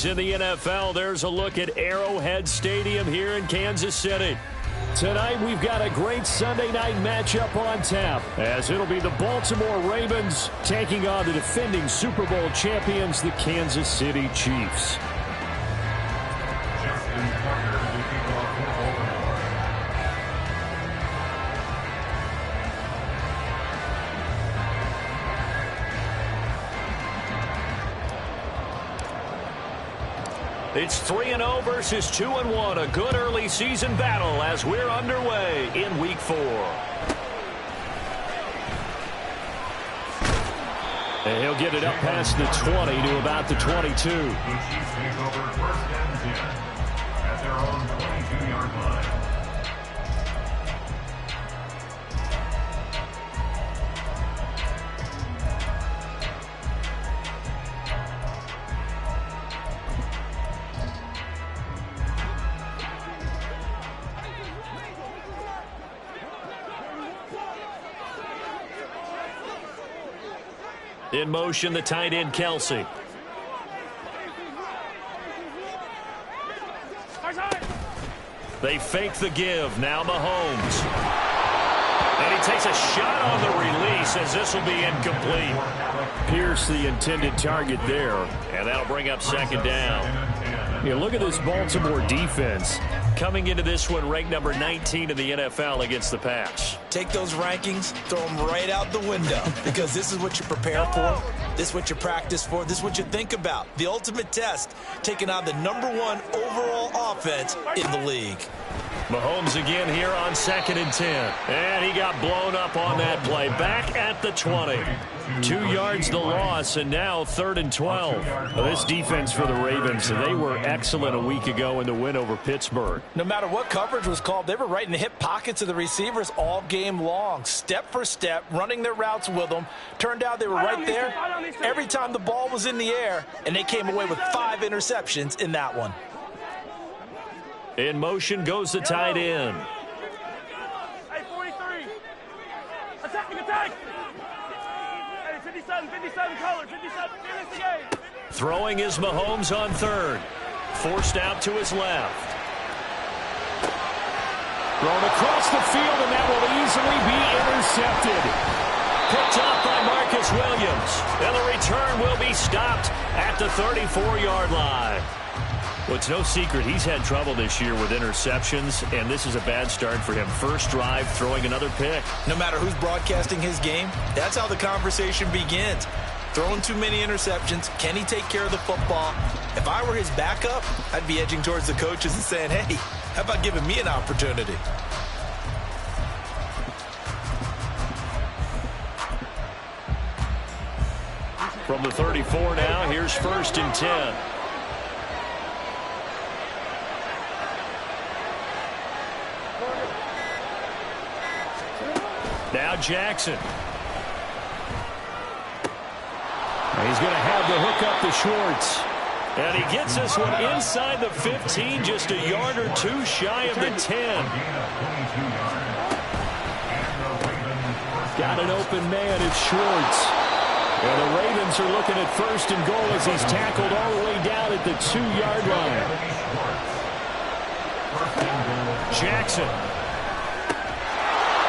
Sundays in the NFL, there's a look at Arrowhead Stadium here in Kansas City. Tonight, we've got a great Sunday night matchup on tap, as it'll be the Baltimore Ravens taking on the defending Super Bowl champions, the Kansas City Chiefs. It's 3-0 versus 2-1, a good early season battle as we're underway in Week 4. And he'll get it up past the 20 to about the 22. The Chiefs take over first and 10 at their own 22-yard line. In motion, the tight end, Kelsey. They fake the give. Now Mahomes. And he takes a shot on the release as this will be incomplete. Pierce the intended target there. And that'll bring up second down. Yeah, look at this Baltimore defense. Coming into this one ranked number 19 in the NFL against the pass. Take those rankings, throw them right out the window, because this is what you prepare for, this is what you practice for, this is what you think about. The ultimate test, taking on the #1 overall offense in the league. Mahomes again here on 2nd and 10. And he got blown up on that play. Back at the 20. 2 yards the loss, and now 3rd and 12. Well, this defense for the Ravens, they were excellent a week ago in the win over Pittsburgh. No matter what coverage was called, they were right in the hip pockets of the receivers all game long. Step for step, running their routes with them. Turned out they were right there every time the ball was in the air, and they came away with 5 interceptions in that one. In motion goes the tight end. Hey, 43. Attack. Hey, 57 color, 57. Finish the game. Throwing is Mahomes on 3rd. Forced out to his left. Thrown across the field, and that will easily be intercepted. Picked up by Marcus Williams. And the return will be stopped at the 34-yard line. Well, it's no secret he's had trouble this year with interceptions, and this is a bad start for him. First drive, throwing another pick. No matter who's broadcasting his game, that's how the conversation begins. Throwing too many interceptions. Can he take care of the football? If I were his backup, I'd be edging towards the coaches and saying, hey, how about giving me an opportunity? From the 34 now, here's 1st and 10. Now Jackson. He's going to have the hook up to Schwartz. And he gets this one inside the 15, just a yard or 2 shy of the 10. Got an open man, it's Schwartz. And the Ravens are looking at 1st and goal as he's tackled all the way down at the 2-yard line. Jackson.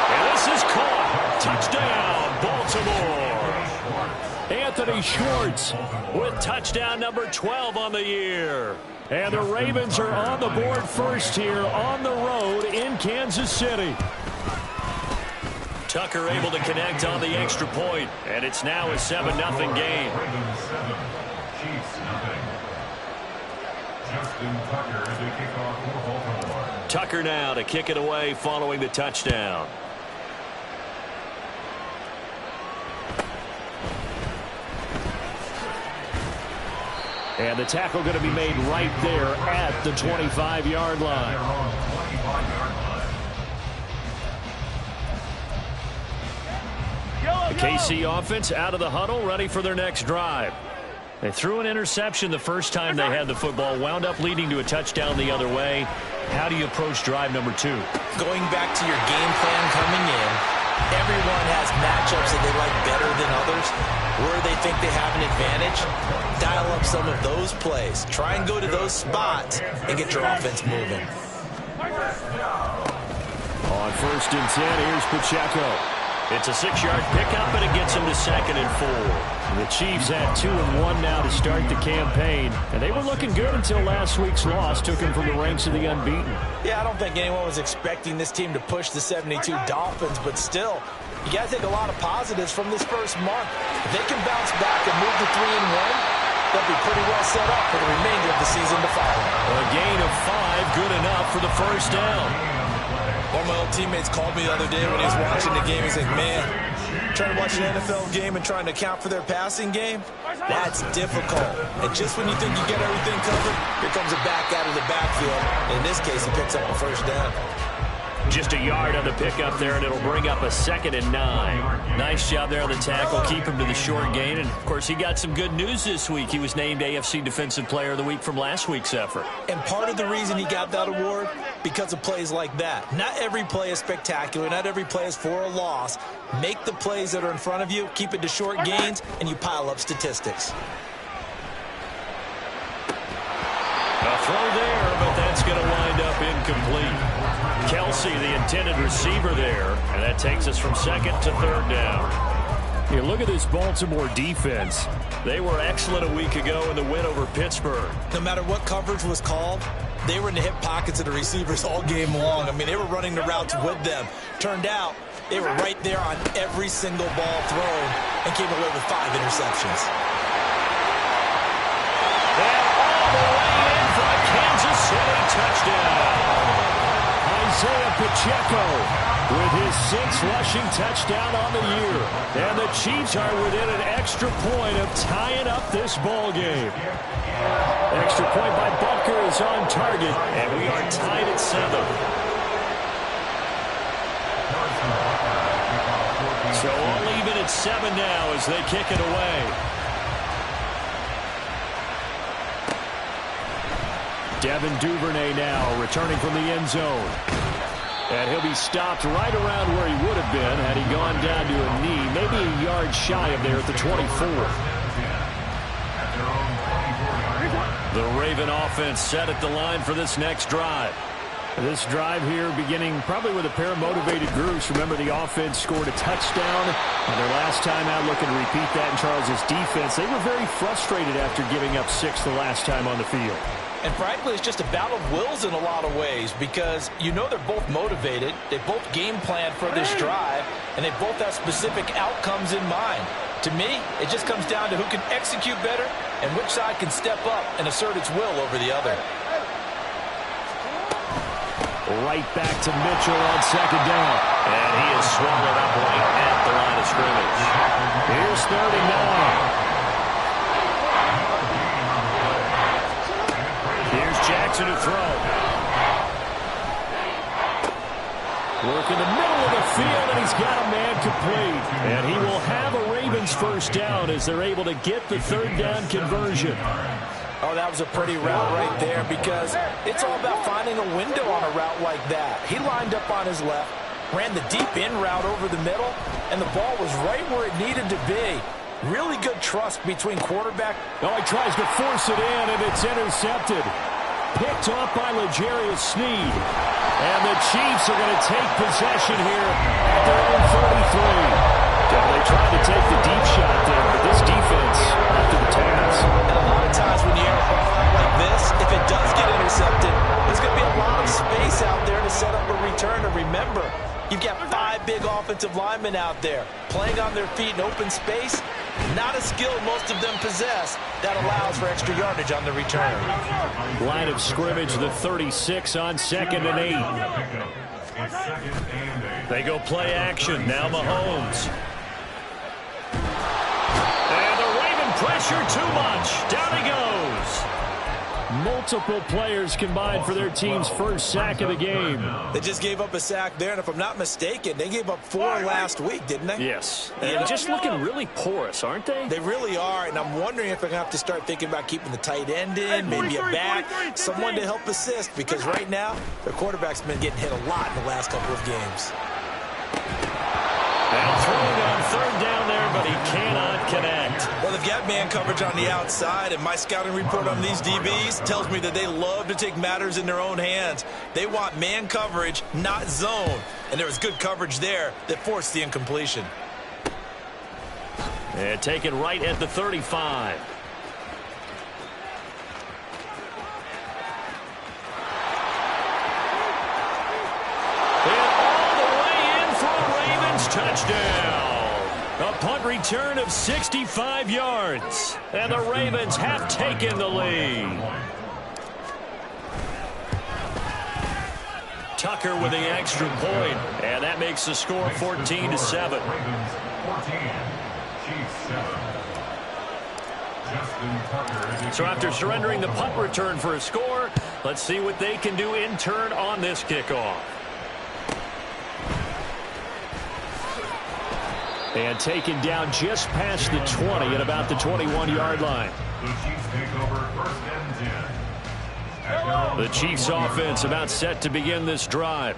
And this is caught. Touchdown, Baltimore. Anthony Schwartz with touchdown number 12 on the year. And the Ravens are on the board first here on the road in Kansas City. Tucker able to connect on the extra point, and it's now a 7-0 game. Ravens 7, Chiefs 0. Justin Tucker to kick off for Baltimore. Tucker now to kick it away following the touchdown. And the tackle going to be made right there at the 25-yard line. The KC offense out of the huddle, ready for their next drive. They threw an interception the first time they had the football, wound up leading to a touchdown the other way. How do you approach drive number 2? Going back to your game plan coming in, Everyone has matchups that they like better than others. Where they think they have an advantage, dial up some of those plays. Try and go to those spots and get your offense moving. On 1st and 10, here's Pacheco. It's a 6-yard pickup, and it gets him to 2nd and 4. The Chiefs have 2-1 now to start the campaign, and they were looking good until last week's loss took them from the ranks of the unbeaten. Yeah, I don't think anyone was expecting this team to push the 72 Dolphins, but still, you got to take a lot of positives from this first month. If they can bounce back and move to 3-1, they'll be pretty well set up for the remainder of the season to follow. A gain of 5, good enough for the first down. One of my old teammates called me the other day when he was watching the game. He's like, man, trying to watch an NFL game and trying to account for their passing game, that's difficult. And just when you think you get everything covered, here comes a back out of the backfield. In this case, he picks up a first down. Just a yard on the pickup there, and it'll bring up a 2nd and 9. Nice job there on the tackle, keep him to the short gain. And, of course, he got some good news this week. He was named AFC Defensive Player of the Week from last week's effort. And part of the reason he got that award, because of plays like that. Not every play is spectacular. Not every play is for a loss. Make the plays that are in front of you, keep it to short gains, and you pile up statistics. A throw there, but that's going to wind up incomplete. Kelsey, the intended receiver there, and that takes us from 2nd to 3rd down. Here, look at this Baltimore defense. They were excellent a week ago in the win over Pittsburgh. No matter what coverage was called, they were in the hip pockets of the receivers all game long. I mean, they were running the routes with them. Turned out, they were right there on every single ball thrown and came away with 5 interceptions. And all the way in for a Kansas City touchdown. Isaiah Pacheco with his 6th rushing touchdown on the year. And the Chiefs are within an extra point of tying up this ball game. Extra point by Butker is on target, and we are tied at 7. So all even at 7 now as they kick it away. Devin Duvernay now returning from the end zone. And he'll be stopped right around where he would have been had he gone down to a knee, maybe a yard shy of there at the 24. The Raven offense set at the line for this next drive. This drive here beginning probably with a pair of motivated groups. Remember, the offense scored a touchdown on their last time out, looking to repeat that in Charles' defense. They were very frustrated after giving up 6 the last time on the field. And frankly, it's just a battle of wills in a lot of ways because you know they're both motivated, they both game plan for this drive, and they both have specific outcomes in mind. To me, it just comes down to who can execute better and which side can step up and assert its will over the other. Right back to Mitchell on 2nd down. And he is swallowed up right at the line of scrimmage. Here's 3rd and 9. Jackson to throw. Work in the middle of the field, and he's got a man complete. And he will have a Ravens first down as they're able to get the 3rd down conversion. Oh, that was a pretty route right there because it's all about finding a window on a route like that. He lined up on his left, ran the deep in route over the middle, and the ball was right where it needed to be. Really good trust between quarterback. Oh, he tries to force it in, and it's intercepted. Picked off by L'Jarius Sneed. And the Chiefs are going to take possession here at their own 33. They tried to take the deep shot there, but this defense up to the task. And a lot of times when you air a ball out like this, if it does get intercepted, there's going to be a lot of space out there to set up a return. And remember, you've got 5 big offensive linemen out there playing on their feet in open space. Not a skill most of them possess that allows for extra yardage on the return. Line of scrimmage, the 36 on 2nd and 8. They go play action. Now Mahomes. And the Raven pressure too much. Down he goes. Multiple players combined for their team's first sack of the game. They just gave up a sack there, and if I'm not mistaken, they gave up 4 last week, didn't they? Yes. And just looking really porous, aren't they? They really are, and I'm wondering if they're going to have to start thinking about keeping the tight end in, maybe a back, someone to help assist, because right now, their quarterback's been getting hit a lot in the last couple of games. And throwing on third down there, but he cannot connect. Well, they've got man coverage on the outside, and my scouting report on these DBs tells me that they love to take matters in their own hands. They want man coverage, not zone. And there was good coverage there that forced the incompletion. And taken right at the 35. Touchdown. A punt return of 65 yards. And the Ravens have taken the lead. Tucker with the extra point. And that makes the score 14-7. So after surrendering the punt return for a score, let's see what they can do in turn on this kickoff. And taken down just past the 20 at about the 21-yard line. The Chiefs take over first and 10. The Chiefs offense about set to begin this drive.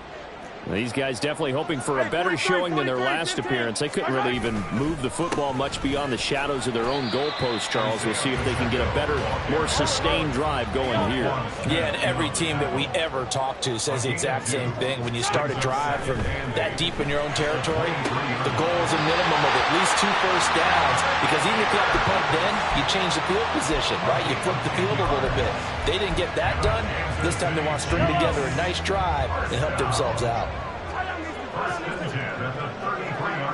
These guys definitely hoping for a better showing than their last appearance. They couldn't really even move the football much beyond the shadows of their own goalpost, Charles. We'll see if they can get a better, more sustained drive going here. Yeah, and every team that we ever talk to says the exact same thing. When you start a drive from that deep in your own territory, the goal is a minimum of at least 2 first downs, because even if you have to punt then, you change the field position, right? You flip the field a little bit. They didn't get that done. This time they want to string together a nice drive and help themselves out.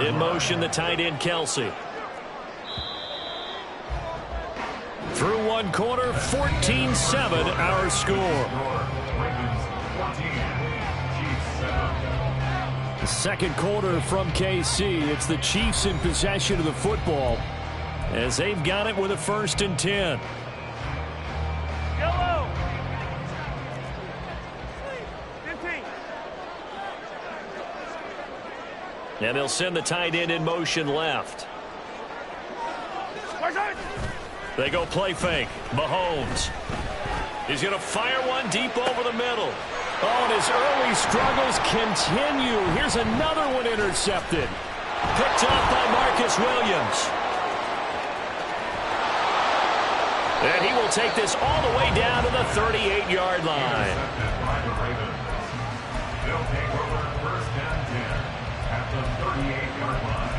In motion, the tight end, Kelsey. Through one quarter, 14-7 our score. The second quarter from KC. It's the Chiefs in possession of the football as they've got it with a 1st and 10. Yellow. 15. And they'll send the tight end in motion left. They go play fake. Mahomes. He's going to fire one deep over the middle. Oh, and his early struggles continue. Here's another one intercepted. Picked up by Marcus Williams. And he will take this all the way down to the 38-yard line. They'll take over first and 10 at the 38-yard line.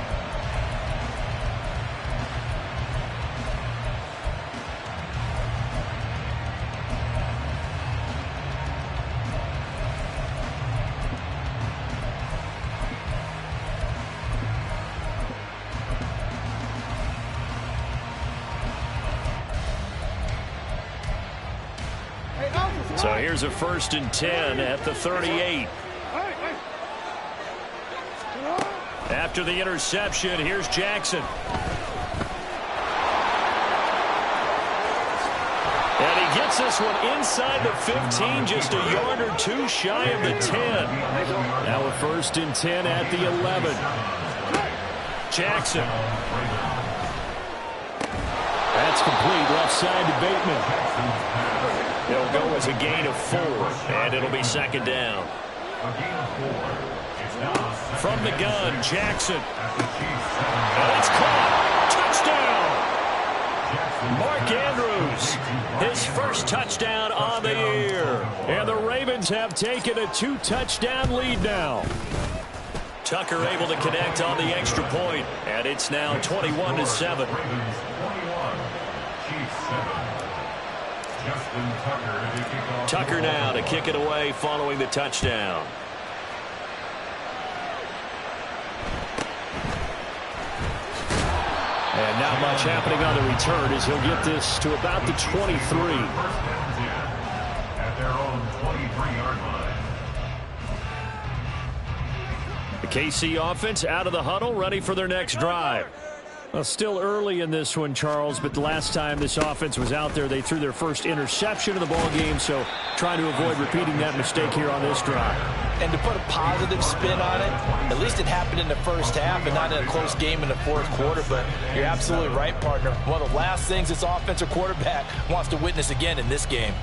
So here's a 1st and 10 at the 38. After the interception, here's Jackson. And he gets this one inside the 15, just a yard or two shy of the 10. Now a 1st and 10 at the 11. Jackson. That's complete, left side to Bateman. It'll go as a gain of 4, and it'll be 2nd down. From the gun, Jackson. And it's caught. Touchdown! Mark Andrews, his first touchdown on the year. And the Ravens have taken a 2-touchdown lead now. Tucker able to connect on the extra point, and it's now 21-7. Tucker now to kick it away following the touchdown. And not much happening on the return as he'll get this to about the 23. At their own 23-yard line. The KC offense out of the huddle, ready for their next drive. Well, still early in this one, Charles, but the last time this offense was out there, they threw their first interception of the ball game, so trying to avoid repeating that mistake here on this drive. And to put a positive spin on it, at least it happened in the first half and not in a close game in the fourth quarter, but you're absolutely right, partner. One of the last things this offensive quarterback wants to witness again in this game.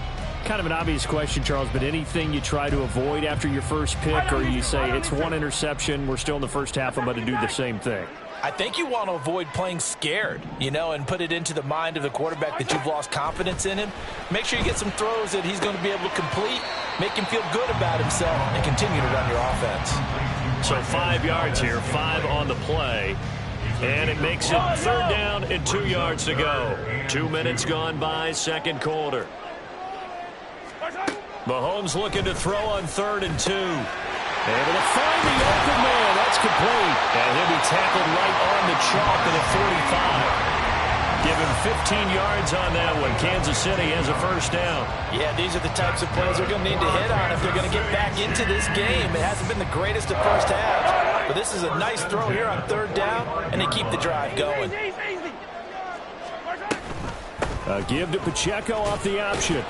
Kind of an obvious question, Charles, but anything you try to avoid after your first pick, or you say it's one interception, we're still in the first half, I'm going to do the same thing? I think you want to avoid playing scared, and put it into the mind of the quarterback that you've lost confidence in him. Make sure you get some throws that he's going to be able to complete, make him feel good about himself, and continue to run your offense. So 5 yards here, 5 on the play. And it makes it 3rd down and 2 yards to go. 2 minutes gone by, second quarter. Mahomes looking to throw on 3rd and 2. Able to find the open man. That's complete. And he'll be tackled right on the chalk of the 45. Give him 15 yards on that one. Kansas City has a first down. Yeah, these are the types of plays they're going to need to hit on if they're going to get back into this game. It hasn't been the greatest of first halves, but this is a nice throw here on 3rd down, and they keep the drive going. A give to Pacheco off the option.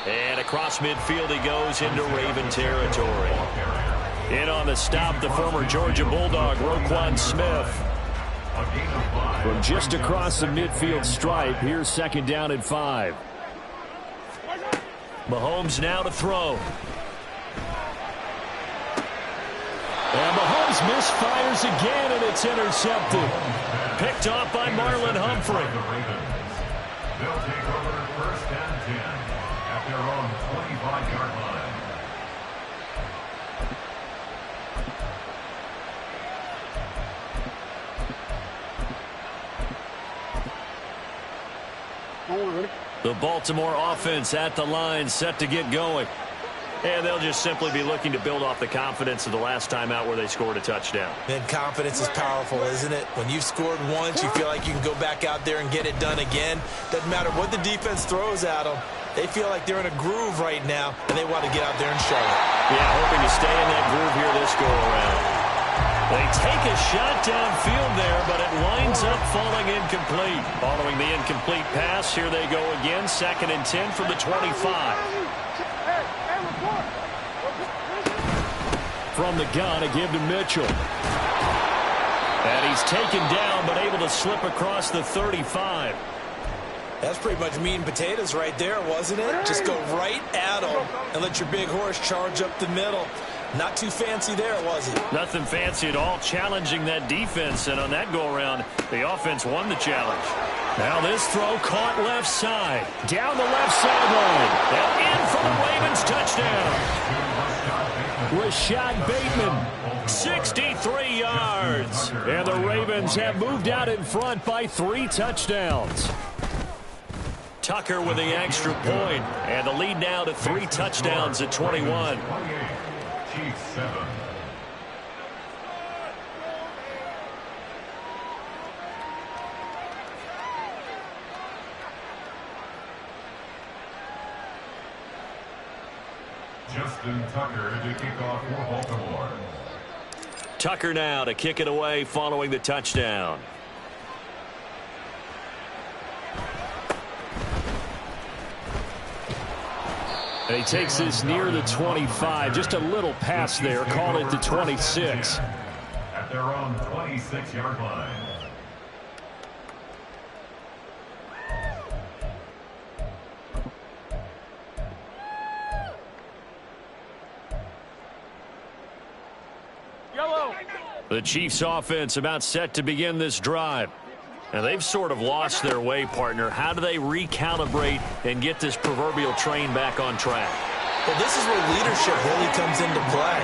And across midfield he goes into Raven territory. In on the stop, the former Georgia Bulldog, Roquan Smith. From just across the midfield stripe, here's 2nd down and 5. Mahomes now to throw. And Mahomes misfires again, and it's intercepted. Picked off by Marlon Humphrey. They'll take over 1st and 10 at their own 25-yard line. The Baltimore offense at the line, set to get going. And they'll just simply be looking to build off the confidence of the last time out where they scored a touchdown. Man, confidence is powerful, isn't it? When you've scored once, you feel like you can go back out there and get it done again. Doesn't matter what the defense throws at them. They feel like they're in a groove right now, and they want to get out there and show it. Yeah, hoping to stay in that groove here this go-around. They take a shot downfield there, but it winds up falling incomplete. Following the incomplete pass, here they go again. 2nd and 10 from the 25. From the gun, a give to Mitchell. And he's taken down, but able to slip across the 35. That's pretty much meat and potatoes right there, wasn't it? Just go right at them and let your big horse charge up the middle. Not too fancy there, was it? Nothing fancy at all, challenging that defense. And on that go-around, the offense won the challenge. Now this throw caught left side. Down the left sideline. And in for the Ravens touchdown. Rashad Bateman, 63 yards. And the Ravens have moved out in front by 3 touchdowns. Tucker with the extra point. And the lead now to 3 touchdowns at 21. Chiefs 7. Justin Tucker to kick off for Baltimore. Tucker now to kick it away following the touchdown. And he takes this near the 25. Just a little pass there. Called it the 26. At their own 26-yard line. Yellow. The Chiefs offense about set to begin this drive. Now they've sort of lost their way, partner. How do they recalibrate and get this proverbial train back on track? Well, this is where leadership really comes into play.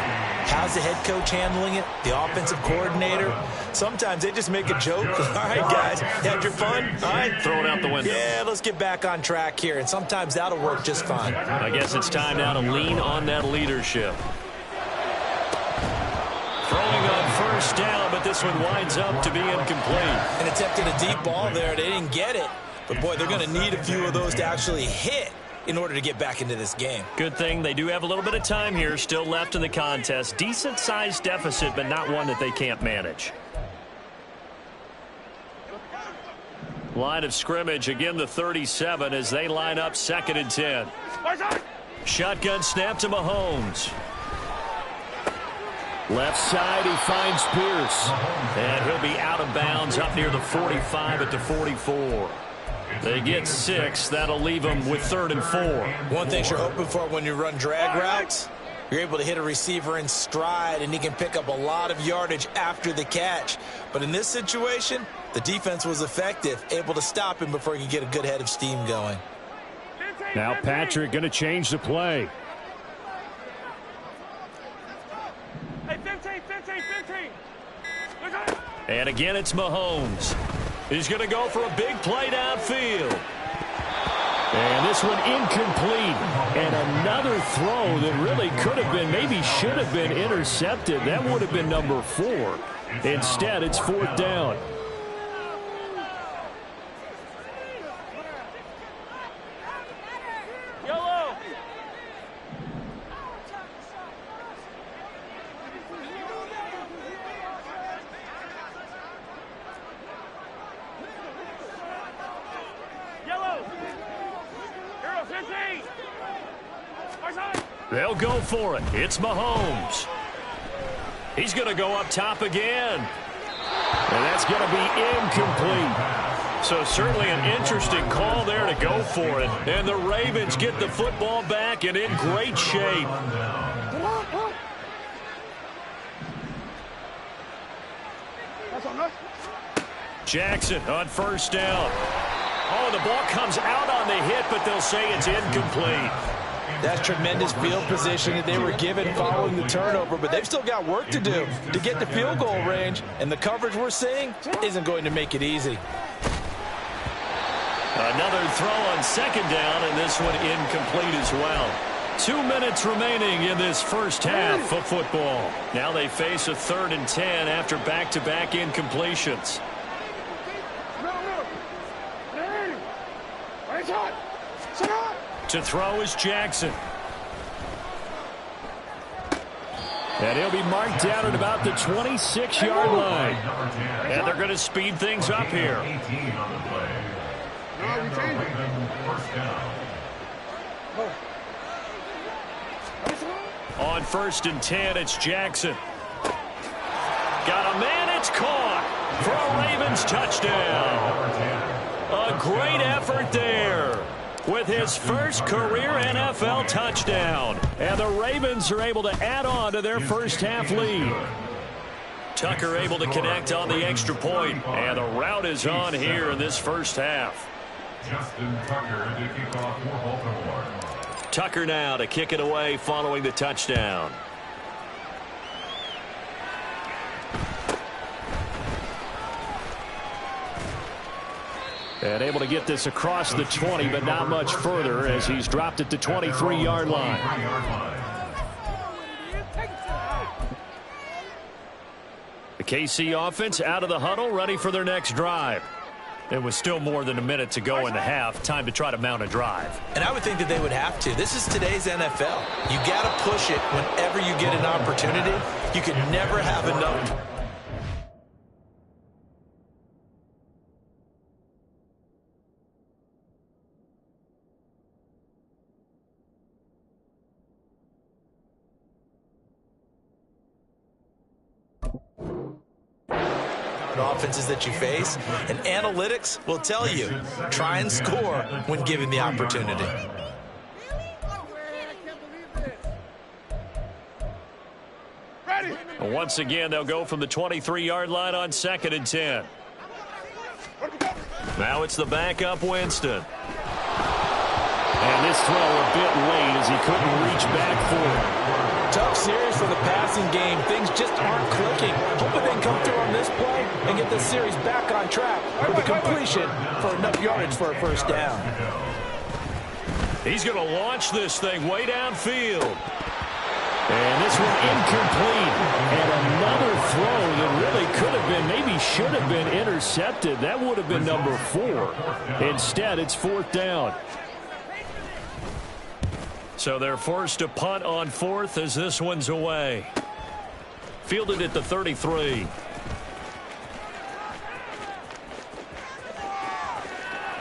How's the head coach handling it? The offensive coordinator? Sometimes they just make a joke. All right, guys, had your fun? All right. Throw it out the window. Yeah, let's get back on track here. And sometimes that'll work just fine. I guess it's time now to lean on that leadership. Throwing on first down, but this one winds up to be incomplete. And attempted a deep ball there. They didn't get it. But, boy, they're going to need a few of those to actually hit in order to get back into this game. Good thing they do have a little bit of time here still left in the contest. Decent-sized deficit, but not one that they can't manage. Line of scrimmage, again the 37 as they line up 2nd and 10. Shotgun snap to Mahomes. Left side, he finds Pierce. And he'll be out of bounds up near the 45 at the 44. They get 6. That'll leave them with 3rd and 4. One thing you're hoping for when you run drag routes, you're able to hit a receiver in stride, and he can pick up a lot of yardage after the catch. But in this situation, the defense was effective, able to stop him before he could get a good head of steam going. Now Patrick going to change the play. Hey, 15. And again, it's Mahomes. He's going to go for a big play downfield. And this one incomplete. And another throw that really could have been, maybe should have been intercepted. That would have been number 4. Instead, it's 4th down. Yellow. Hero 15. They'll go for it. It's Mahomes. He's going to go up top again. And that's going to be incomplete. So certainly an interesting call there to go for it. And the Ravens get the football back and in great shape. Jackson on 1st down. Oh, the ball comes out on the hit, but they'll say it's incomplete. That's tremendous field position that they were given following the turnover, but they've still got work to do to get the field goal range, and the coverage we're seeing isn't going to make it easy. Another throw on 2nd down, and this one incomplete as well. 2 minutes remaining in this first half of football. Now they face a 3rd and 10 after back-to-back incompletions. To throw is Jackson. And he'll be marked down at about the 26-yard line. And they're going to speed things up here. On 1st and 10, it's Jackson. Got a man, it's caught for a Ravens touchdown. A great effort there with his first career NFL touchdown. And the Ravens are able to add on to their first half lead. Tucker able to connect on the extra point, and the route is on here in this first half. Justin Tucker to kick off for Baltimore. Tucker now to kick it away following the touchdown. And able to get this across the 20, but not much further as he's dropped it to 23-yard line. The KC offense out of the huddle, ready for their next drive. It was still more than a minute to go in the half. Time to try to mount a drive. And I would think that they would have to. This is today's NFL. You got to push it whenever you get an opportunity. You can never have enough. Offenses that you face, and analytics will tell you, try and score when given the opportunity. Once again, they'll go from the 23-yard line on 2nd and 10. Now it's the backup Winston. And this throw a bit late as he couldn't reach back for it. Tough series for the passing game. Things just aren't clicking. Hoping they can come through on this play and get the series back on track with the completion for enough yardage for a first down. He's going to launch this thing way downfield. And this one incomplete. And another throw that really could have been, maybe should have been intercepted. That would have been number 4. Instead, it's 4th down. So they're forced to punt on 4th as this one's away. Fielded at the 33.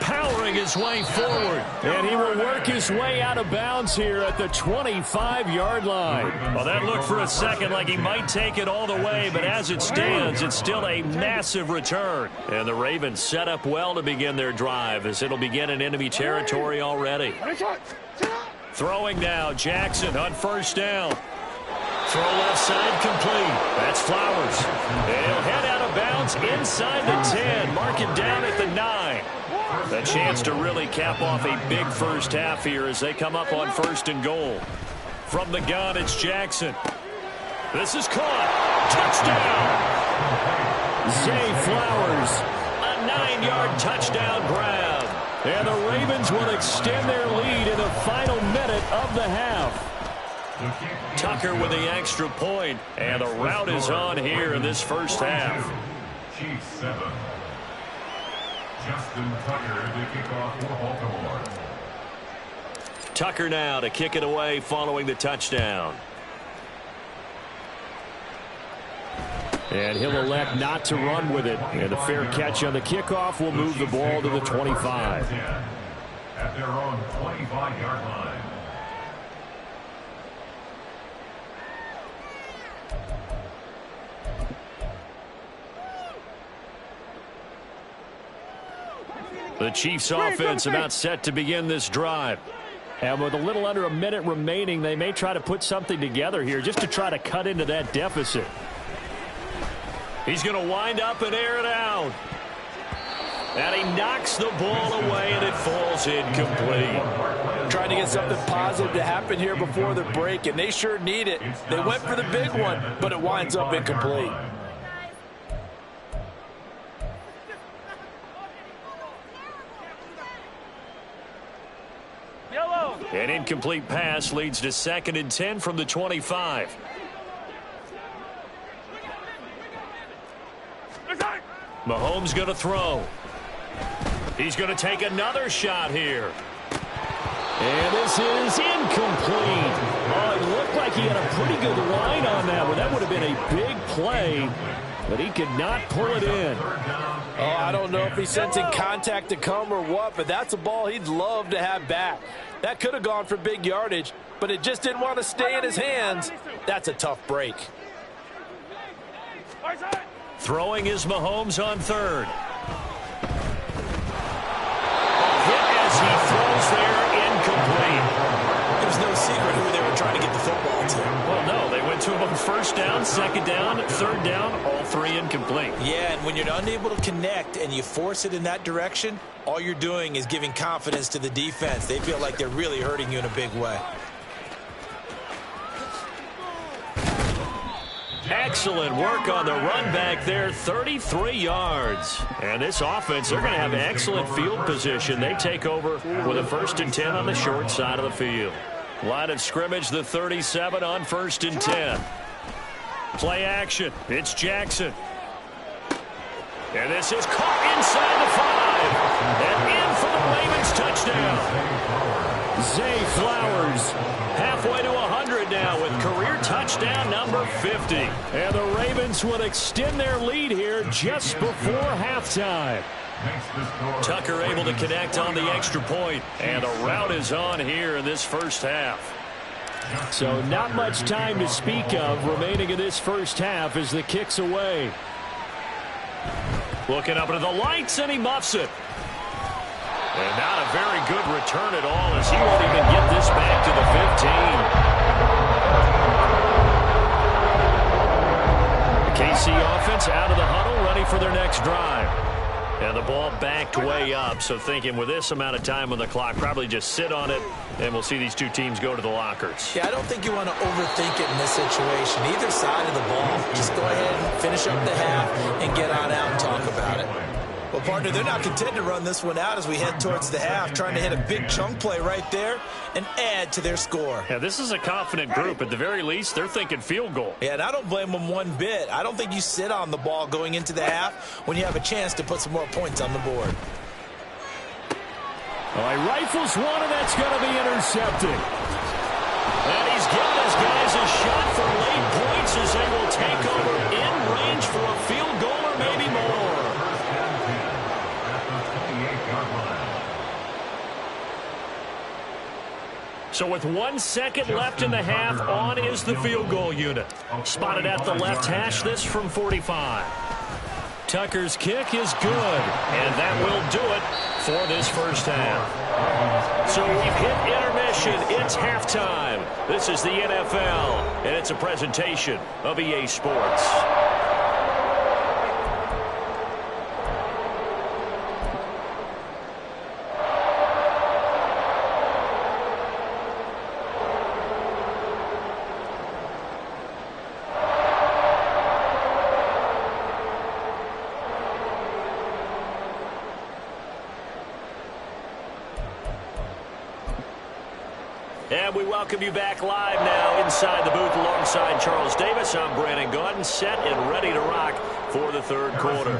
Powering making his way forward. And he will work his way out of bounds here at the 25-yard line. Well, that looked for a second like he might take it all the way, but as it stands, it's still a massive return. And the Ravens set up well to begin their drive as it'll begin in enemy territory already. Throwing now, Jackson on first down. Throw left side complete. That's Flowers. He'll head out of bounds inside the 10. Mark him down at the 9. A chance to really cap off a big first half here as they come up on first and goal. From the gun, it's Jackson. This is caught. Touchdown. Zay Flowers. A 9-yard touchdown grab. And the Ravens will extend their lead in the final minute of the half. Tucker with the extra point, and the route is on here in this first half. Chiefs 7. Justin Tucker to kick off for Baltimore. Tucker now to kick it away following the touchdown. And he'll elect not to run with it. And a fair catch on the kickoff will move the ball to the 25. At their own 25-yard line. The Chiefs offense about set to begin this drive. And with a little under a minute remaining, they may try to put something together here just to try to cut into that deficit. He's going to wind up and air it out. And he knocks the ball away, and it falls incomplete. Trying to get something positive to happen here before the break, and they sure need it. They went for the big one, but it winds up incomplete. An incomplete pass leads to 2nd and 10 from the 25. Mahomes going to throw. He's going to take another shot here. And this is incomplete. Oh, it looked like he had a pretty good line on that one. That would have been a big play, but he could not pull it in. Oh, I don't know if he's sensing contact to come or what, but that's a ball he'd love to have back. That could have gone for big yardage, but it just didn't want to stay in his hands. That's a tough break. Throwing is Mahomes on 3rd. Hit as he throws there, incomplete. There's no secret who they were trying to get the football to. Well, no, they went to him on 1st down, 2nd down, 3rd down, all 3 incomplete. Yeah, and when you're unable to connect and you force it in that direction, all you're doing is giving confidence to the defense. They feel like they're really hurting you in a big way. Excellent work on the run back there, 33 yards. And this offense, they're going to have excellent field position. They take over with a 1st and 10 on the short side of the field. Line of scrimmage, the 37 on 1st and 10. Play action. It's Jackson. And this is caught inside the 5. And in for the Ravens touchdown. Zay Flowers halfway to 100 now with career touchdown number 50. And the Ravens will extend their lead here just before halftime. Tucker able to connect on the extra point, and the route is on here in this first half. So not much time to speak of remaining in this first half as the kick's away. Looking up into the lights, and he muffs it. And not a very good return at all as he won't even get this back to the 15. The KC offense out of the huddle, ready for their next drive. And the ball backed way up, so thinking with this amount of time on the clock, probably just sit on it, and we'll see these two teams go to the lockers. Yeah, I don't think you want to overthink it in this situation. Either side of the ball, just go ahead and finish up the half and get on out and talk about it. Well, partner, they're not content to run this one out as we head towards the half, trying to hit a big chunk play right there and add to their score. Yeah, this is a confident group. At the very least, they're thinking field goal. Yeah, and I don't blame them one bit. I don't think you sit on the ball going into the half when you have a chance to put some more points on the board. Well, he rifles one, and that's going to be intercepted. And he's giving his guys a shot for late points as they will take over in range for a field goal or maybe more. So with 1 second left in the half, on is the field goal unit. Spotted at the left hash, this from 45. Tucker's kick is good, and that will do it for this first half. So we've hit intermission. It's halftime. This is the NFL, and it's a presentation of EA Sports. And we welcome you back live now inside the booth alongside Charles Davis. I'm Brandon Gaudin, set and ready to rock for the third quarter.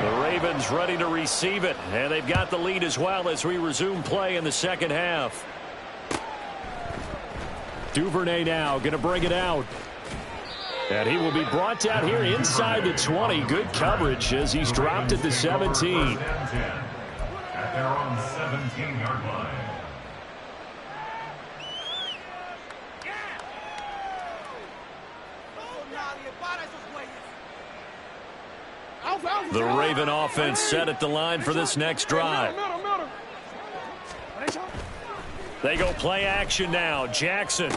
The Ravens ready to receive it, and they've got the lead as well as we resume play in the second half. Duvernay now going to bring it out. And he will be brought down here inside the 20. Good coverage as he's dropped at the 17. At their own 17-yard line. The Raven offense set at the line for this next drive. They go play action now. Jackson.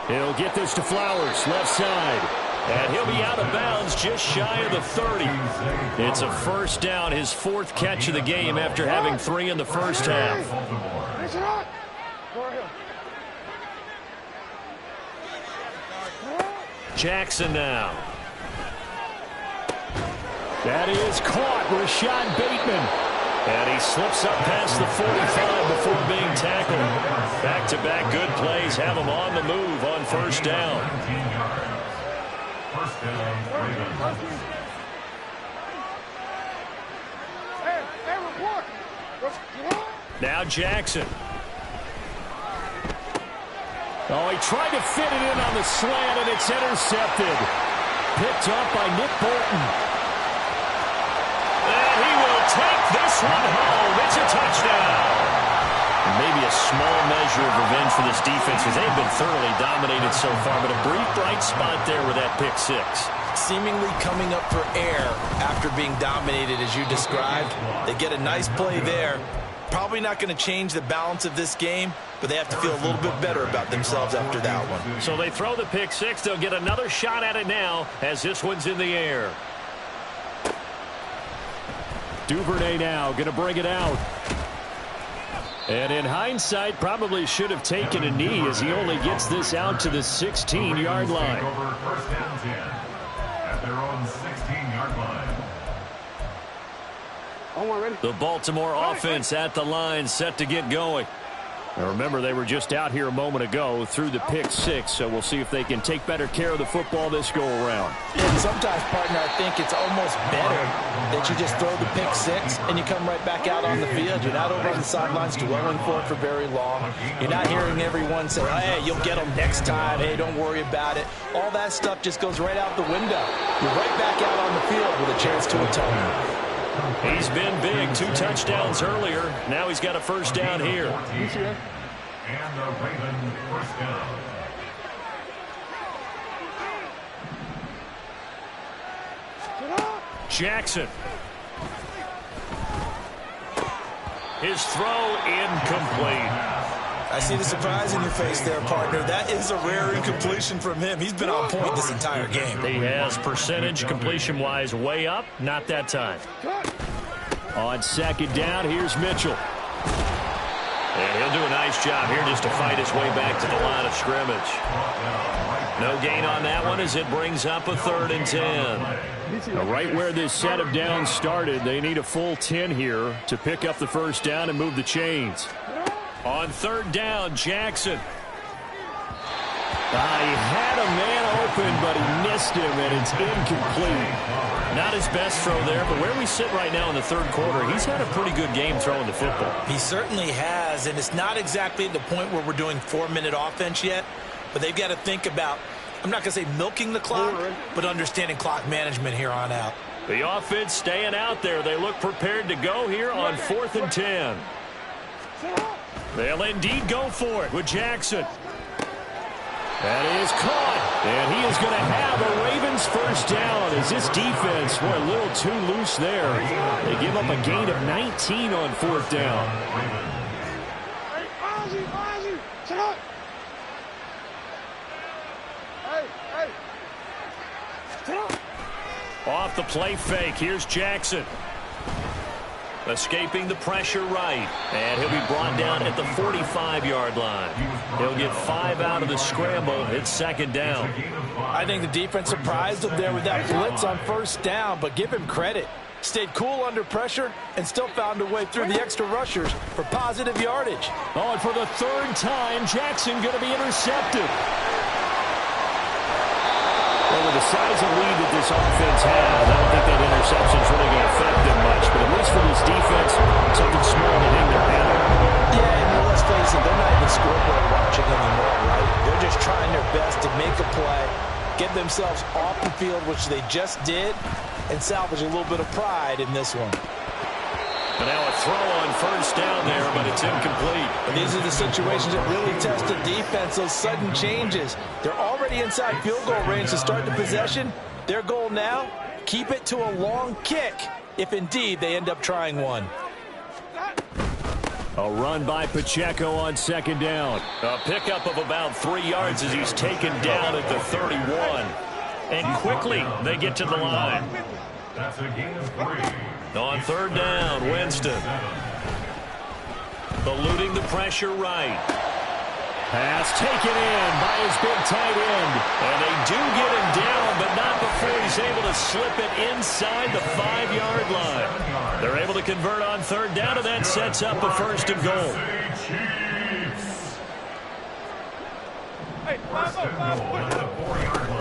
He'll get this to Flowers, left side. And he'll be out of bounds just shy of the 30. It's a first down, his fourth catch of the game after having 3 in the first half. Jackson now. That is caught, Rashad Bateman. And he slips up past the 45 before being tackled. Back-to-back good plays have him on the move on first down. First down, Ravens. Now Jackson. Oh, he tried to fit it in on the slant, and it's intercepted. Picked up by Nick Bolton. And he will take this one home. It's a touchdown. Maybe a small measure of revenge for this defense because they've been thoroughly dominated so far, but a brief bright spot there with that pick six. Seemingly coming up for air after being dominated as you described. They get a nice play there. Probably not going to change the balance of this game, but they have to feel a little bit better about themselves after that one. So they throw the pick six. They'll get another shot at it now as this one's in the air. Duvernay now going to bring it out. And in hindsight, probably should have taken a knee as he only gets this out to the 16-yard line. First down 10 at their own 16-yard line. The Baltimore offense at the line, set to get going. Now remember, they were just out here a moment ago through the pick six, so we'll see if they can take better care of the football this go-around. And sometimes, partner, I think it's almost better that you just throw the pick six and you come right back out on the field. You're not over on the sidelines dwelling for it for very long. You're not hearing everyone say, hey, you'll get them next time. Hey, don't worry about it. All that stuff just goes right out the window. You're right back out on the field with a chance to atone. He's been big, 2 touchdowns earlier. Now he's got a first down here. And the Ravens first down. Jackson. His throw incomplete. I see the surprise in your face there, partner. That is a rare incompletion from him. He's been on point this entire game. He has percentage completion-wise way up. Not that time. On second down, here's Mitchell. And he'll do a nice job here just to fight his way back to the line of scrimmage. No gain on that one as it brings up a 3rd and 10. Now, right where this set of downs started, they need a full 10 here to pick up the first down and move the chains. On 3rd down, Jackson. He had a man open, but he missed him, and it's incomplete. Not his best throw there, but where we sit right now in the 3rd quarter, he's had a pretty good game throwing the football. He certainly has, and it's not exactly at the point where we're doing 4-minute offense yet, but they've got to think about, I'm not going to say milking the clock, but understanding clock management here on out. The offense staying out there. They look prepared to go here on 4th and 10. They'll indeed go for it with Jackson. That is caught, and he is going to have a Ravens first down as this defense were a little too loose there. They give up a gain of 19 on fourth down. Off the play fake, here's Jackson. Escaping the pressure right. And he'll be brought down at the 45-yard line. He'll get 5 out of the scramble. It's second down. I think the defense surprised him there with that blitz on first down, but give him credit. Stayed cool under pressure and still found a way through the extra rushers for positive yardage. Oh, and for the third time, Jackson going to be intercepted. Well, with the size of lead that this offense has, I don't think that interception is really going to affect them much. But at least for this defense, something small to hang their hat on. Yeah, and let's face it, they're not even scoreboard watching anymore, right? They're just trying their best to make a play, get themselves off the field, which they just did, and salvage a little bit of pride in this one. But now a throw on first down there, but it's incomplete. And these are the situations that really test the defense, those sudden changes. They're already inside field goal range to start the possession. Their goal now, keep it to a long kick, if indeed they end up trying one. A run by Pacheco on second down. A pickup of about 3 yards as he's taken down at the 31. And quickly they get to the line. That's a gain of 3. On third down, Winston. Eluding the pressure right. Pass taken in by his big tight end. And they do get him down, but not before he's able to slip it inside the 5-yard line. They're able to convert on third down, and that sets up a first and goal.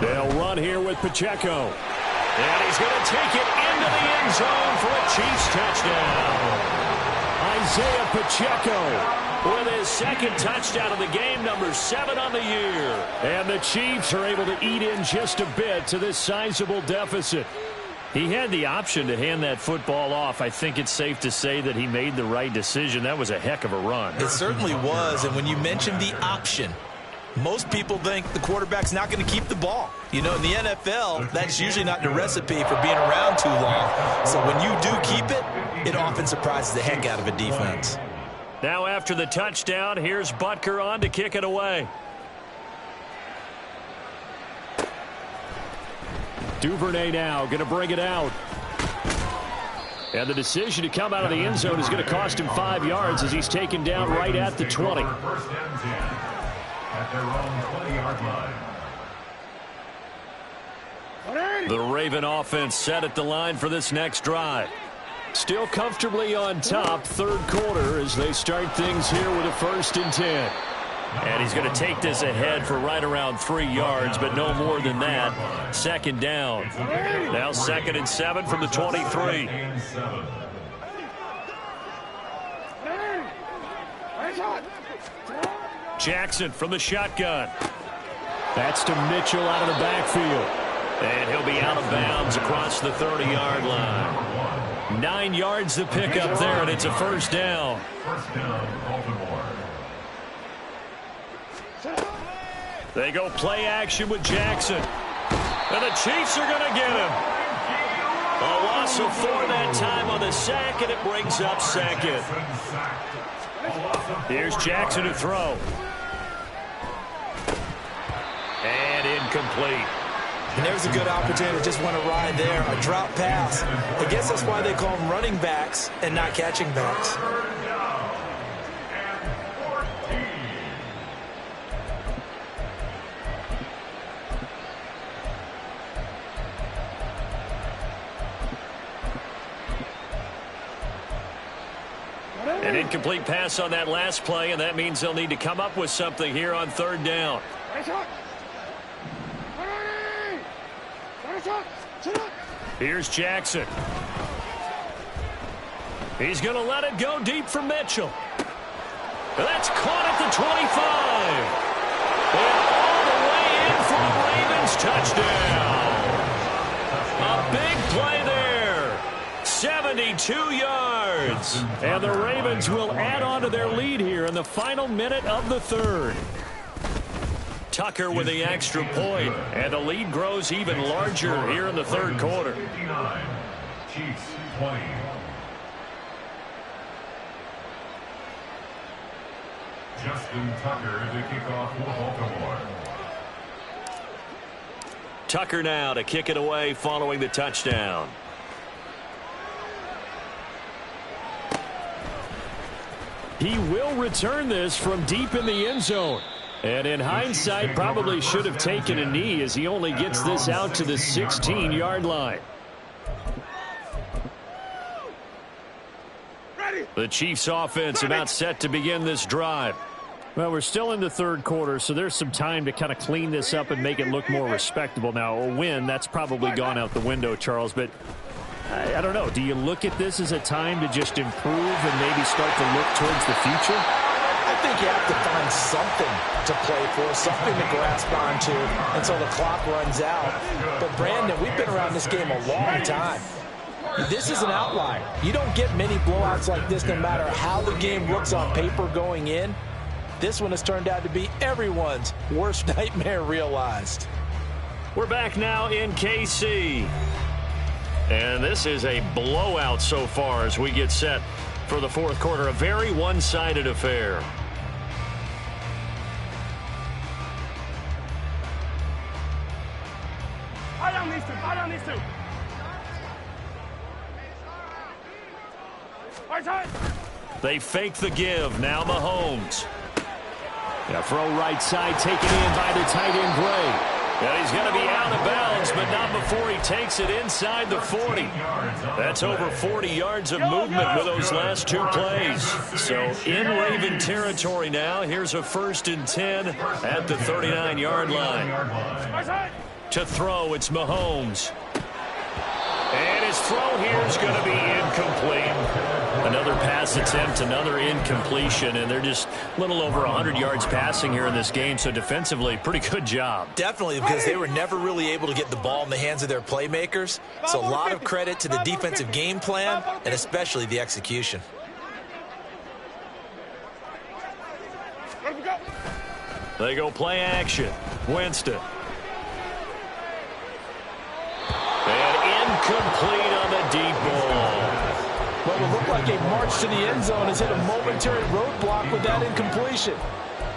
They'll run here with Pacheco. And he's going to take it into the end zone for a Chiefs touchdown. Isaiah Pacheco with his second touchdown of the game, number 7 on the year. And the Chiefs are able to eat in just a bit to this sizable deficit. He had the option to hand that football off. I think it's safe to say that he made the right decision. That was a heck of a run. It certainly was, and when you mentioned the option, most people think the quarterback's not going to keep the ball. You know, in the NFL, that's usually not the recipe for being around too long. So when you do keep it, it often surprises the heck out of a defense. Now after the touchdown, here's Butker on to kick it away. Duvernay now going to bring it out. And the decision to come out of the end zone is going to cost him 5 yards as he's taken down right at the 20. First and 10 at their own 20-yard line. The Raven offense set at the line for this next drive. Still comfortably on top, third quarter, as they start things here with a first and 10. And he's going to take this ahead for right around 3 yards, but no more than that. Second down. Now second and 7 from the 23. Jackson from the shotgun. That's to Mitchell out of the backfield. And he'll be out of bounds across the 30-yard line. 9 yards to pick up there, and it's a first down. First down, Baltimore. They go play action with Jackson. And the Chiefs are going to get him. A loss of 4 that time on the sack, and it brings up second. Here's Jackson to throw. And incomplete. And there's a good opportunity to just want to ride there, a drop pass. I guess that's why they call them running backs and not catching backs. An incomplete pass on that last play, and that means they'll need to come up with something here on third down. Here's Jackson. He's going to let it go deep for Mitchell. That's caught at the 25. And all the way in for a Ravens touchdown. A big play there. 72 yards. yards. And the Ravens will add on to their lead here in the final minute of the third. Tucker with the extra point, and the lead grows even larger here in the third quarter. 59, Chiefs 20. Justin Tucker to kick off for Baltimore. Tucker now to kick it away following the touchdown. He will return this from deep in the end zone. And in hindsight, probably should have taken a knee as he only gets this out to the 16-yard line. The Chiefs offense about set to begin this drive. Well, we're still in the third quarter, so there's some time to kind of clean this up and make it look more respectable. Now, a win, that's probably gone out the window, Charles, but I don't know. Do you look at this as a time to just improve and maybe start to look towards the future? I think you have to find something to play for, something to grasp onto until the clock runs out. But, Brandon, we've been around this game a long time. This is an outlier. You don't get many blowouts like this no matter how the game looks on paper going in. This one has turned out to be everyone's worst nightmare realized. We're back now in KC. And this is a blowout so far as we get set for the fourth quarter. A very one-sided affair. Fire on these two. They fake the give. Now Mahomes. A throw right side taken in by the tight end Gray. And he's going to be out of bounds, but not before he takes it inside the 40. That's over 40 yards of movement with those last two plays. So in Raven territory now. Here's a 1st and 10 at the 39-yard line. To throw, it's Mahomes. And his throw here is going to be incomplete. Another pass attempt, another incompletion, and they're just a little over 100 yards passing here in this game, so defensively, pretty good job. Definitely, because they were never really able to get the ball in the hands of their playmakers. So a lot of credit to the defensive game plan and especially the execution. They go play action. Winston. And incomplete on the deep ball. What would look like a march to the end zone has hit a momentary roadblock with that incompletion.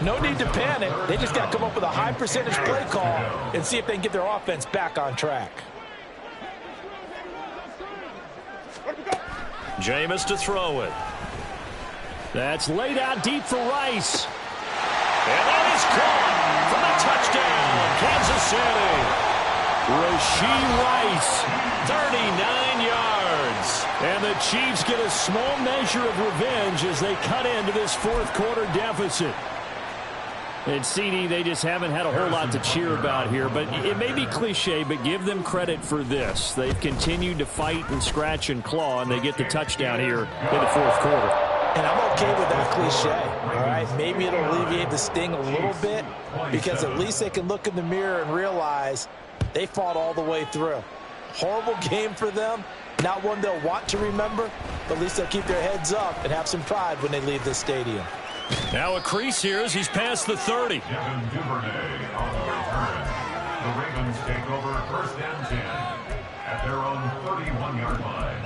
No need to panic. They just got to come up with a high percentage play call and see if they can get their offense back on track. Jameis to throw it. That's laid out deep for Rice. And that is caught for the touchdown, Kansas City. Rashee Rice, 39 yards. And the Chiefs get a small measure of revenge as they cut into this fourth quarter deficit. And CD, they just haven't had a whole lot to cheer about here. But it may be cliche, but give them credit for this. They've continued to fight and scratch and claw, and they get the touchdown here in the fourth quarter. And I'm okay with that cliche, all right? Maybe it'll alleviate the sting a little bit because at least they can look in the mirror and realize they fought all the way through. Horrible game for them. Not one they'll want to remember, but at least they'll keep their heads up and have some pride when they leave this stadium. Now a crease here as he's past the 30. Devin Duvernay on the return. The Ravens take over 1st and 10 at their own 31-yard line.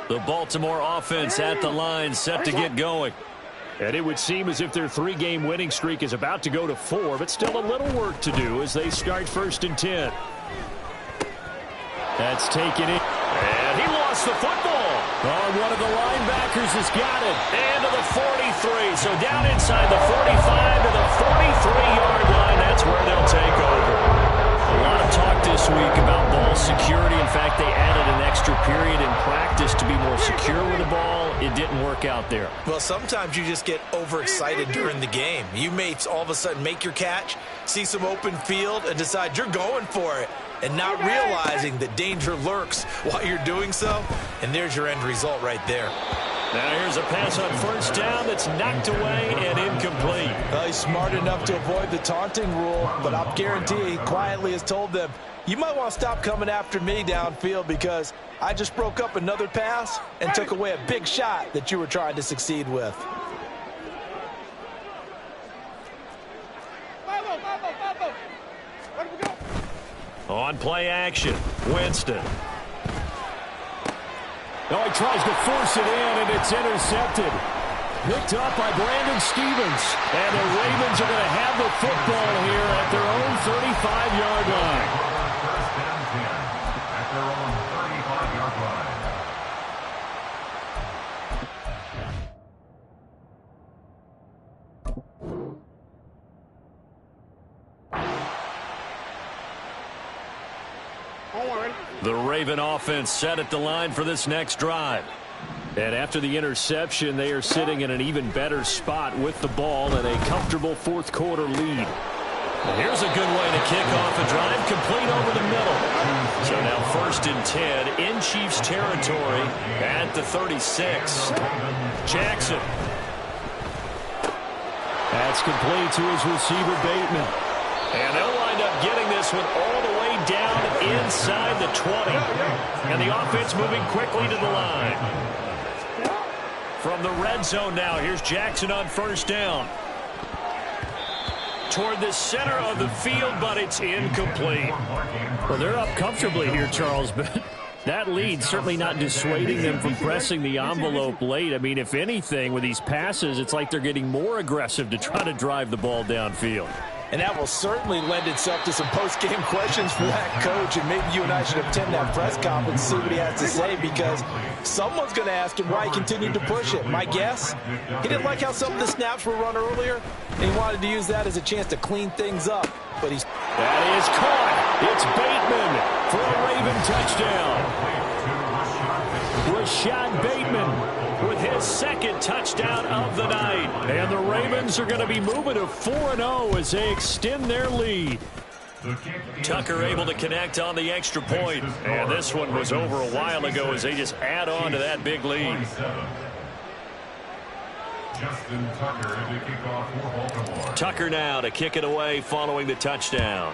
The Baltimore offense at the line, set to get going. And it would seem as if their 3-game winning streak is about to go to 4, but still a little work to do as they start 1st and 10. That's taken in. And he lost the football. Oh, one of the linebackers has got it. And to the 43. So down inside the 45 to the 43-yard line. That's where they'll take over. A lot of talk this week about ball security. In fact, they added an extra period in practice to be more secure with the ball. It didn't work out there. Well, sometimes you just get overexcited during the game. You may all of a sudden make your catch, see some open field, and decide you're going for it, and not realizing that danger lurks while you're doing so. And there's your end result right there. Now here's a pass on 1st down that's knocked away and incomplete. Well, he's smart enough to avoid the taunting rule, but I'll guarantee he quietly has told them, You might want to stop coming after me downfield because I just broke up another pass and took away a big shot that you were trying to succeed with. On play action, Winston. Oh, he tries to force it in, and it's intercepted. Picked up by Brandon Stephens. And the Ravens are going to have the football here at their own 35-yard line. First and 10 at their own 35-yard line. The Raven offense set at the line for this next drive. And after the interception, they are sitting in an even better spot with the ball and a comfortable fourth quarter lead. And here's a good way to kick off a drive, complete over the middle. So now 1st and 10 in Chiefs territory at the 36. Jackson. That's complete to his receiver, Bateman. And they'll wind up getting this one all the way down inside the 20. And the offense moving quickly to the line. From the red zone now, here's Jackson on 1st down. Toward the center of the field, but it's incomplete. Well, they're up comfortably here, Charles, but that lead certainly not dissuading them from pressing the envelope late. I mean, if anything, with these passes, it's like they're getting more aggressive to try to drive the ball downfield. And that will certainly lend itself to some post-game questions for that coach. And maybe you and I should attend that press conference and see what he has to say, because someone's going to ask him why he continued to push it. My guess, he didn't like how some of the snaps were run earlier, and he wanted to use that as a chance to clean things up. But he's... That is caught. It's Bateman for a Raven touchdown. Rashad Bateman with his 2nd touchdown of the night. And the Ravens are going to be moving to 4-0 as they extend their lead. Tucker able to connect on the extra point. And this one was over a while ago as they just add on to that big lead. Justin Tucker to kick off for Baltimore. Tucker now to kick it away following the touchdown.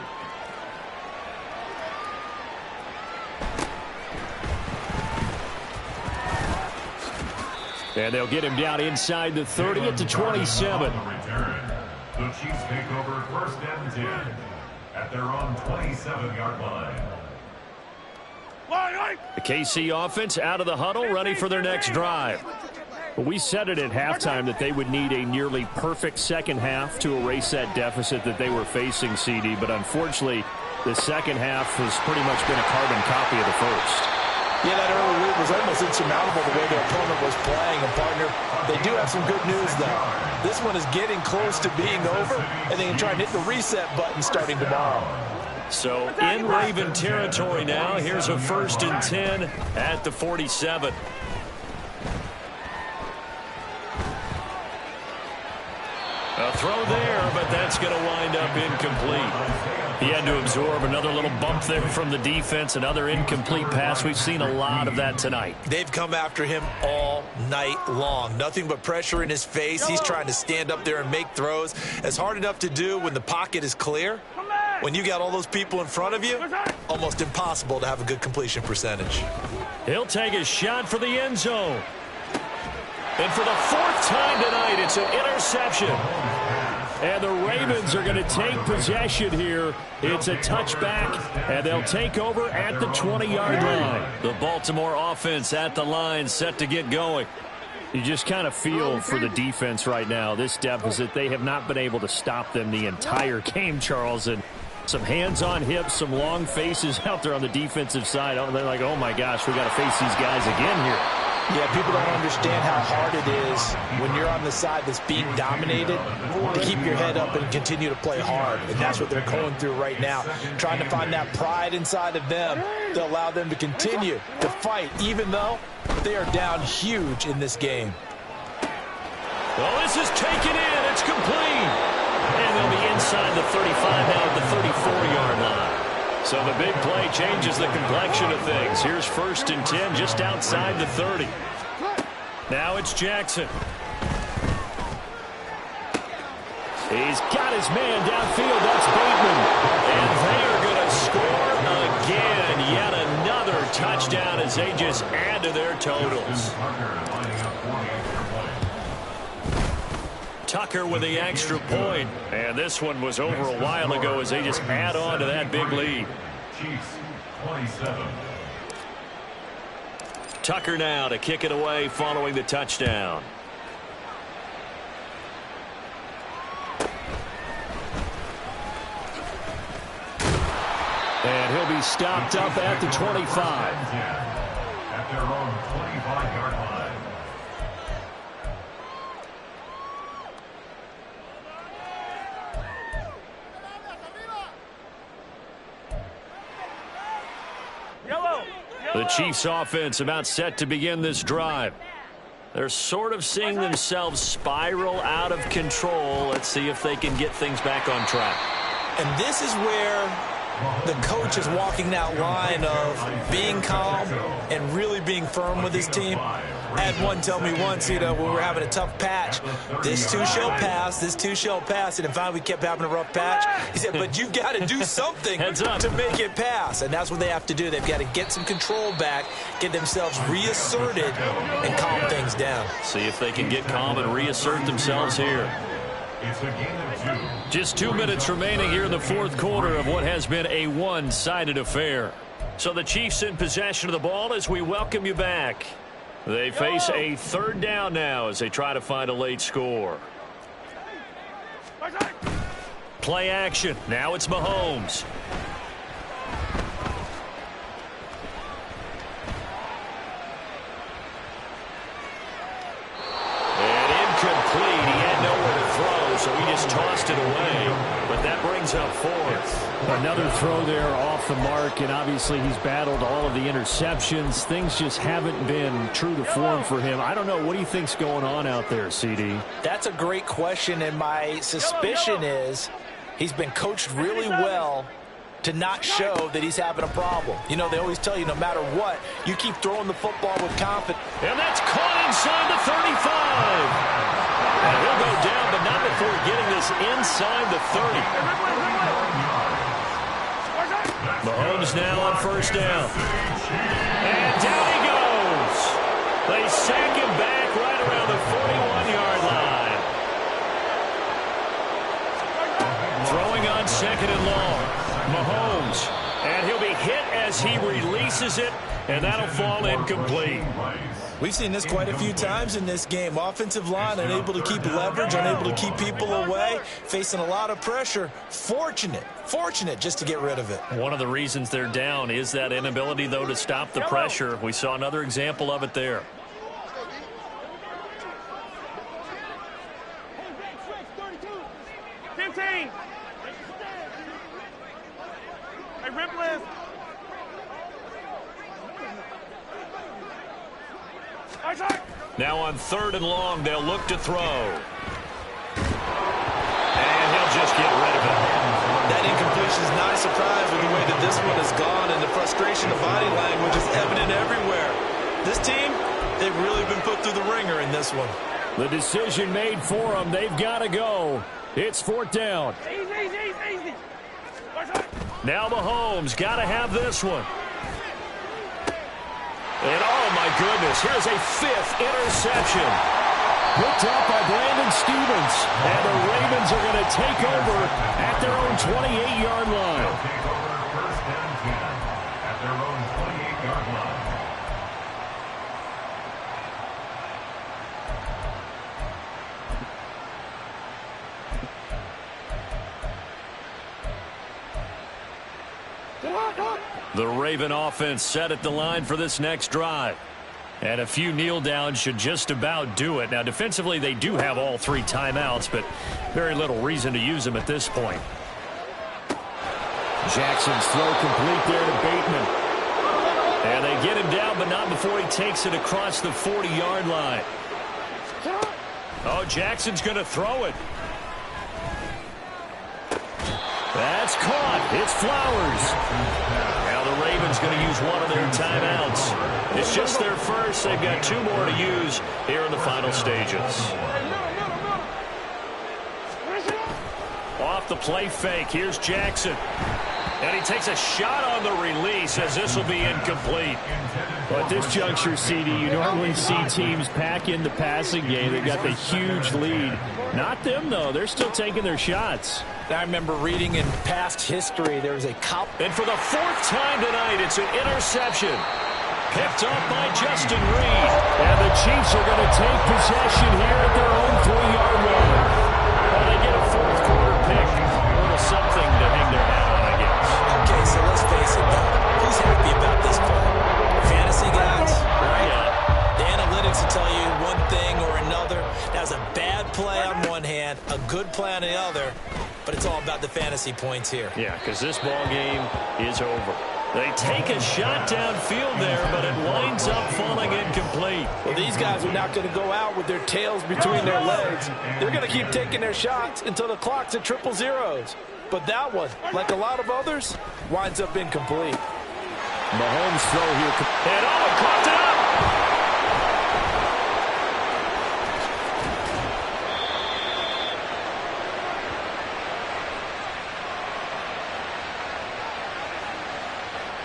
And they'll get him down inside the 30 at the 27. The Chiefs take over 1st and 10 at their own 27-yard line. The KC offense out of the huddle, ready for their next drive. Well, we said it at halftime that they would need a nearly perfect second half to erase that deficit that they were facing, CD. But unfortunately, the second half has pretty much been a carbon copy of the first. Yeah, that early lead was almost insurmountable the way their opponent was playing. And, partner, they do have some good news, though. This one is getting close to being over, and they can try and hit the reset button starting tomorrow. So in Raven territory now, here's a 1st and 10 at the 47. A throw there, but that's going to wind up incomplete. He had to absorb another little bump there from the defense, another incomplete pass. We've seen a lot of that tonight. They've come after him all night long. Nothing but pressure in his face. He's trying to stand up there and make throws. It's hard enough to do when the pocket is clear. When you got all those people in front of you, almost impossible to have a good completion percentage. He'll take a shot for the end zone. And for the 4th time tonight, it's an interception. And the Ravens are going to take possession here. It's a touchback, and they'll take over at the 20-yard line. The Baltimore offense at the line, set to get going. You just kind of feel for the defense right now, this deficit. They have not been able to stop them the entire game, Charles. And some hands on hips, some long faces out there on the defensive side. They're like, oh, my gosh, we got to face these guys again here. Yeah, people don't understand how hard it is when you're on the side that's being dominated to keep your head up and continue to play hard. And that's what they're going through right now, trying to find that pride inside of them to allow them to continue to fight, even though they are down huge in this game. Well, this is taken in. It's complete. And they'll be inside the 35 now at the 34-yard line. So the big play changes the complexion of things. Here's 1st and 10 just outside the 30. Now it's Jackson. He's got his man downfield. That's Bateman. And they are going to score as they just add to their totals. Tucker with the extra point. And this one was over a while ago as they just add on to that big lead. Chiefs 27. Tucker now to kick it away following the touchdown. And he'll be stopped up at the 25. At their own 25-yard line. The Chiefs offense about set to begin this drive. They're sort of seeing themselves spiral out of control. Let's see if they can get things back on track. And this is where the coach is walking that line of being calm and really being firm with his team. I had one tell me once, when we were having a tough patch, this too shall pass, this too shall pass. And finally we kept having a rough patch. He said, but you've got to do something to make it pass. And that's what they have to do. They've got to get some control back, get themselves reasserted, and calm things down. See if they can get calm and reassert themselves here. It's a game of 2. Just 2 minutes remaining here in the fourth quarter of what has been a one-sided affair. So the Chiefs in possession of the ball as we welcome you back. They face a third down now as they try to find a late score. Play action. Now it's Mahomes. And incomplete. He had nowhere to throw, so he just tossed it away. But that brings up fourth. Another throw there off the mark, and obviously he's battled all of the interceptions. Things just haven't been true to form for him. I don't know. What do you think's going on out there, CD? That's a great question, and my suspicion is he's been coached really well to not show that he's having a problem. They always tell you no matter what, you keep throwing the football with confidence. And that's caught inside the 35. And he'll go down, but not before getting this inside the 30. Mahomes now on first down. And down he goes. They sack him back right around the 41-yard line. Throwing on second and long. Mahomes. And he'll be hit as he releases it, and that'll fall incomplete. We've seen this quite a few times in this game. Offensive line unable to keep leverage, unable to keep people away, facing a lot of pressure. Fortunate just to get rid of it. One of the reasons they're down is that inability, though, to stop the pressure. We saw another example of it there. Now on third and long, they'll look to throw. And he'll just get rid of it. That incompletion is not a surprise with the way that this one has gone, and the frustration of body language is evident everywhere. This team, they've really been put through the ringer in this one. The decision made for them. They've got to go. It's fourth down. Easy. Now Mahomes got to have this one. And, oh, my goodness, here's a fifth interception. Picked up by Brandon Stephens. And the Ravens are going to take over at their own 28-yard line. Take over first and 10 at their own 28-yard line. The Raven offense set at the line for this next drive. And a few kneel downs should just about do it. Now, defensively, they do have all 3 timeouts, but very little reason to use them at this point. Jackson's throw complete there to Bateman. And they get him down, but not before he takes it across the 40-yard line. Oh, Jackson's going to throw it. That's caught. It's Flowers. Now the Ravens going to use one of their timeouts. It's just their first. They've got 2 more to use here in the final stages. Off the play fake. Here's Jackson. And he takes a shot on the release as this will be incomplete. Well, at this juncture, CD, you normally see teams pack in the passing game. They've got the huge lead. Not them, though. They're still taking their shots. I remember reading in past history there was a cop. And for the fourth time tonight, it's an interception. Picked up by Justin Reed. And the Chiefs are going to take possession here at their own 3-yard line. Well, they get a fourth quarter pick. A little something to hang their hat on, I guess. Okay, so let's face it, though. Who's happy about this play? Fantasy guys, right? Yeah. The analytics will tell you one thing or another. That was a bad play on one hand, a good play on the other, but it's all about the fantasy points here. Yeah, because this ball game is over. They take a shot downfield there, but it winds up falling incomplete. Well, these guys are not going to go out with their tails between their legs. They're going to keep taking their shots until the clock's at 000. But that one, like a lot of others, winds up incomplete. Mahomes throw here. And Owen coughed it up.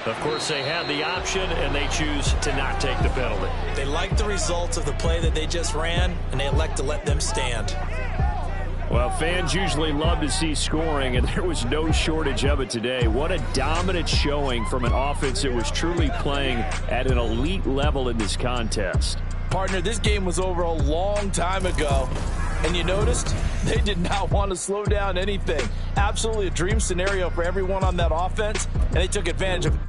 Of course, they had the option, and they choose to not take the penalty. They like the results of the play that they just ran, and they elect to let them stand. Well, fans usually love to see scoring, and there was no shortage of it today. What a dominant showing from an offense that was truly playing at an elite level in this contest. Partner, this game was over a long time ago. And you noticed they did not want to slow down anything. Absolutely a dream scenario for everyone on that offense, and they took advantage of it.